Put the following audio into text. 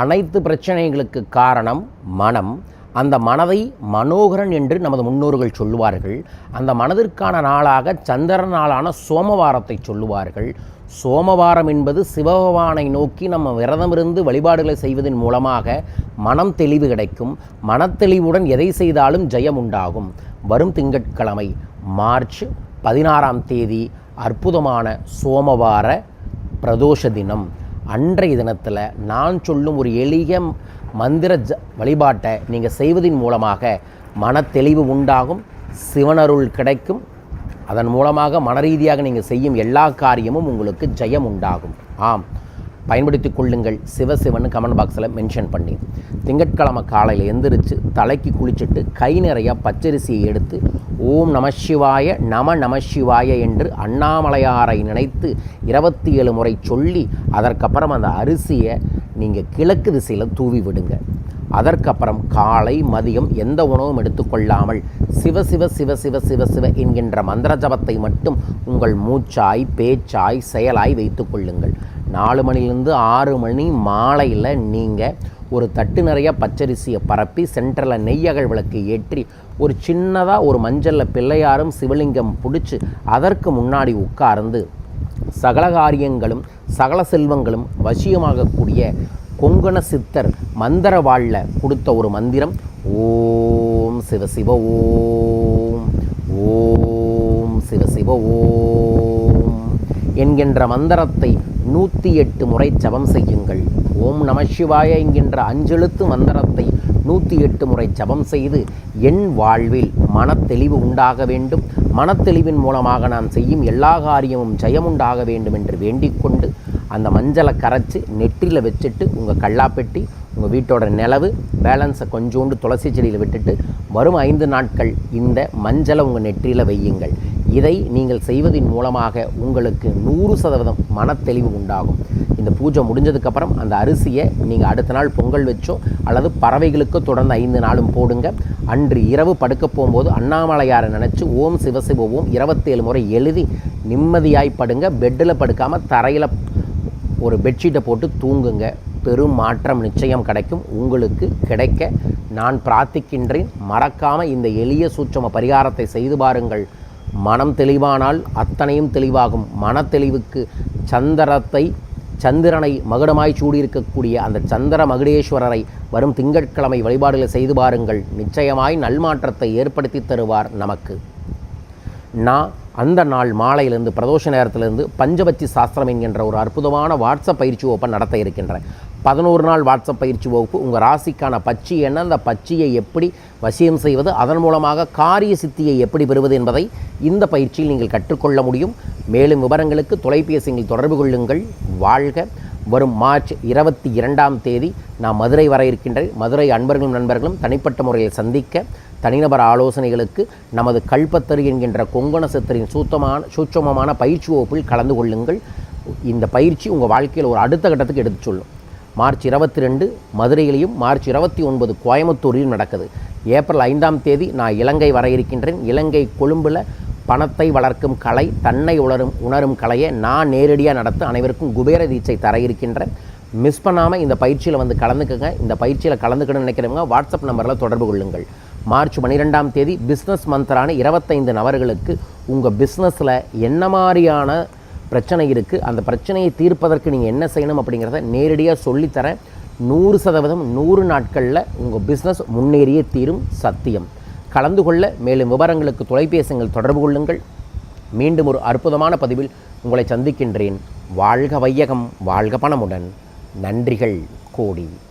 அனைத்து பிரச்சனைகளுக்கு காரணம் மனம். அந்த மனதை மனோகரன் என்று நமது முன்னோர்கள் சொல்லுவார்கள். அந்த மனதிற்கான நாளாக சந்திர நாளான சோமவாரத்தை சொல்லுவார்கள். சோமவாரம் என்பது சிவபகவானை நோக்கி நம்ம விரதமிருந்து வழிபாடுகளை செய்வதன் மூலமாக மனம் தெளிவு கிடைக்கும். மனத்தெளிவுடன் எதை செய்தாலும் ஜெயம் உண்டாகும். வரும் திங்கட்கிழமை மார்ச் 16ஆம் தேதி அற்புதமான சோமவார பிரதோஷ தினம். அன்றைய தினத்தில் நான் சொல்லும் ஒரு எளிய மந்திர வழிபாட்டை நீங்கள் செய்வதன் மூலமாக மனத்தெளிவு உண்டாகும், சிவனருள் கிடைக்கும். அதன் மூலமாக மனரீதியாக நீங்கள் செய்யும் எல்லா காரியமும் உங்களுக்கு ஜெயம் உண்டாகும். ஆம், பயன்படுத்தி கொள்ளுங்கள். சிவசிவன்னு கமெண்ட் பாக்ஸில் மென்ஷன் பண்ணி. திங்கட்கிழமை காலையில் எந்திரிச்சு தலைக்கு குளிச்சுட்டு கை நிறைய பச்சரிசியை எடுத்து ஓம் நமசிவாய நமசிவாய என்று அண்ணாமலையாரை நினைத்து 27 முறை சொல்லி அதற்கப்புறம் அந்த அரிசியை நீங்கள் கிழக்கு திசையில் தூவி விடுங்க. அதற்கப்புறம் காலை மதியம் எந்த உணவும் எடுத்துக்கொள்ளாமல் சிவ சிவ சிவ சிவ சிவ சிவ என்கின்ற மந்திர ஜபத்தை மட்டும் உங்கள் மூச்சாய் பேச்சாய் செயலாய் வைத்து கொள்ளுங்கள். 4 மணிலிருந்து 6 மணி மாலையில் நீங்கள் ஒரு தட்டு நிறைய பச்சரிசியை பரப்பி சென்டரில் நெய்யகல் விளக்கு ஏற்றி ஒரு சின்னதாக ஒரு மஞ்சளில் பிள்ளையாரும் சிவலிங்கம் பிடிச்சி அதற்கு முன்னாடி உட்கார்ந்து சகல காரியங்களும் சகல செல்வங்களும் வசியமாகக்கூடிய கொங்கண சித்தர் மந்திர வாழில் கொடுத்த ஒரு மந்திரம் ஓம் சிவசிவ ஓம் ஓம் சிவசிவ ஓம் என்கின்ற மந்திரத்தை 108 முறை ஜபம் செய்யுங்கள். ஓம் நமசிவாய என்கின்ற 5 எழுத்து மந்திரத்தை 108 முறை ஜபம் செய்து என் வாழ்வில் மனத்தெளிவு உண்டாக வேண்டும், மனத்தெளிவின் மூலமாக நான் செய்யும் எல்லா காரியமும் ஜெயமுண்டாக வேண்டும் என்று வேண்டிக்கொண்டு அந்த மஞ்சளை கரைச்சி நெற்றியில் வச்சுட்டு உங்கள் கல்லாப்பெட்டி உங்கள் வீட்டோட நிலவு பேலன்ஸை கொஞ்சோண்டு துளசி செடியில் விட்டுட்டு வரும் 5 நாட்கள் இந்த மஞ்சளை உங்கள் நெற்றியில் வையுங்கள். இதை நீங்கள் செய்வதன் மூலமாக உங்களுக்கு 100% மனத்தெளிவு உண்டாகும். இந்த பூஜை முடிஞ்சதுக்கப்புறம் அந்த அரிசியை நீங்கள் அடுத்த நாள் பொங்கல் வச்சோ அல்லது பறவைகளுக்கு தொடர்ந்து 5 நாளும் போடுங்க. அன்று இரவு படுக்க போகும்போது அண்ணாமலையாரை நினச்சி ஓம் சிவசிவ ஓம் 27 முறை எழுதி நிம்மதியாய் படுங்க. பெட்டில் படுக்காமல் தரையில் ஒரு பெட்ஷீட்டை போட்டு தூங்குங்க. பெரும் மாற்றம் நிச்சயம் கிடைக்கும். உங்களுக்கு கிடைக்க நான் பிரார்த்திக்கின்றேன். மறக்காமல் இந்த எளிய சூட்சம பரிகாரத்தை செய்து பாருங்கள். மனம் தெளிவானால் அத்தனையும் தெளிவாகும். மனத்தெளிவுக்கு சந்திரனை மகுடமாய் சூடியிருக்கக்கூடிய அந்த சந்திர மகுடேஸ்வரரை வரும் திங்கட்கிழமை வழிபாடுகளை செய்து பாருங்கள். நிச்சயமாய் நல்மாற்றத்தை ஏற்படுத்தி தருவார் நமக்கு. நான் அந்த நாள் மாலையிலிருந்து பிரதோஷ நேரத்திலிருந்து பஞ்சபட்சி சாஸ்திரம் என்கின்ற ஒரு அற்புதமான வாட்ஸ்அப் பயிற்சி வகுப்பை நடத்த இருக்கின்றேன். 11 நாள் வாட்ஸ்அப் பயிற்சி வகுப்பு. உங்கள் ராசிக்கான பட்சி என்ன, அந்த பட்சியை எப்படி வசியம் செய்வது, அதன் மூலமாக காரிய சித்தியை எப்படி பெறுவது என்பதை இந்த பயிற்சியில் நீங்கள் கற்றுக்கொள்ள முடியும். மேலும் விவரங்களுக்கு தொலைபேசியில் தொடர்பு கொள்ளுங்கள். வாழ்க. வரும் மார்ச் 22ஆம் தேதி நான் மதுரை வர இருக்கின்றேன். மதுரை அன்பர்களும் நண்பர்களும் தனிப்பட்ட முறையில் சந்திக்க தனிநபர் ஆலோசனைகளுக்கு நமது கல்பத்தரு என்கின்ற கொங்கண சித்தரின் சூட்சமமான பயிற்சி வகுப்பில் கலந்து கொள்ளுங்கள். இந்த பயிற்சி உங்கள் வாழ்க்கையில் ஒரு அடுத்த கட்டத்துக்கு எடுத்து சொல்லும். மார்ச் 22 மதுரையிலையும் மார்ச் 29 கோயம்புத்தூரிலும் நடக்குது. ஏப்ரல் 5ஆம் தேதி நான் இலங்கை வர இருக்கின்றேன். இலங்கை கொழும்பில் பணத்தை வளர்க்கும் கலை, தன்னை உணரும் கலையை நான் நேரடியாக நடத்த அனைவருக்கும் குபேர தீட்சை தர இருக்கின்றேன். மிஸ் பண்ணாமல் இந்த பயிற்சியில் வந்து கலந்துக்குங்க. இந்த பயிற்சியில் கலந்துக்கணும்னு நினைக்கிறவங்க வாட்ஸ்அப் நம்பரில் தொடர்பு கொள்ளுங்கள். மார்ச் 12ஆம் தேதி பிஸ்னஸ் மந்த்ரான 25 நபர்களுக்கு உங்கள் பிஸ்னஸில் என்ன மாதிரியான பிரச்சனை இருக்குது, அந்த பிரச்சனையை தீர்ப்பதற்கு நீங்கள் என்ன செய்யணும் அப்படிங்கிறத நேரடியாக சொல்லித்தரேன். 100% 100 நாட்களில் உங்கள் பிஸ்னஸ் முன்னேறியே தீரும் சத்தியம். கலந்து கொள்ள மேலும் விவரங்களுக்கு தொலைபேசிகள் தொடர்பு கொள்ளுங்கள். மீண்டும் ஒரு அற்புதமான பதிவில் உங்களை சந்திக்கின்றேன். வாழ்க வையகம், வாழ்க பணமுடன். நன்றிகள் கோடி.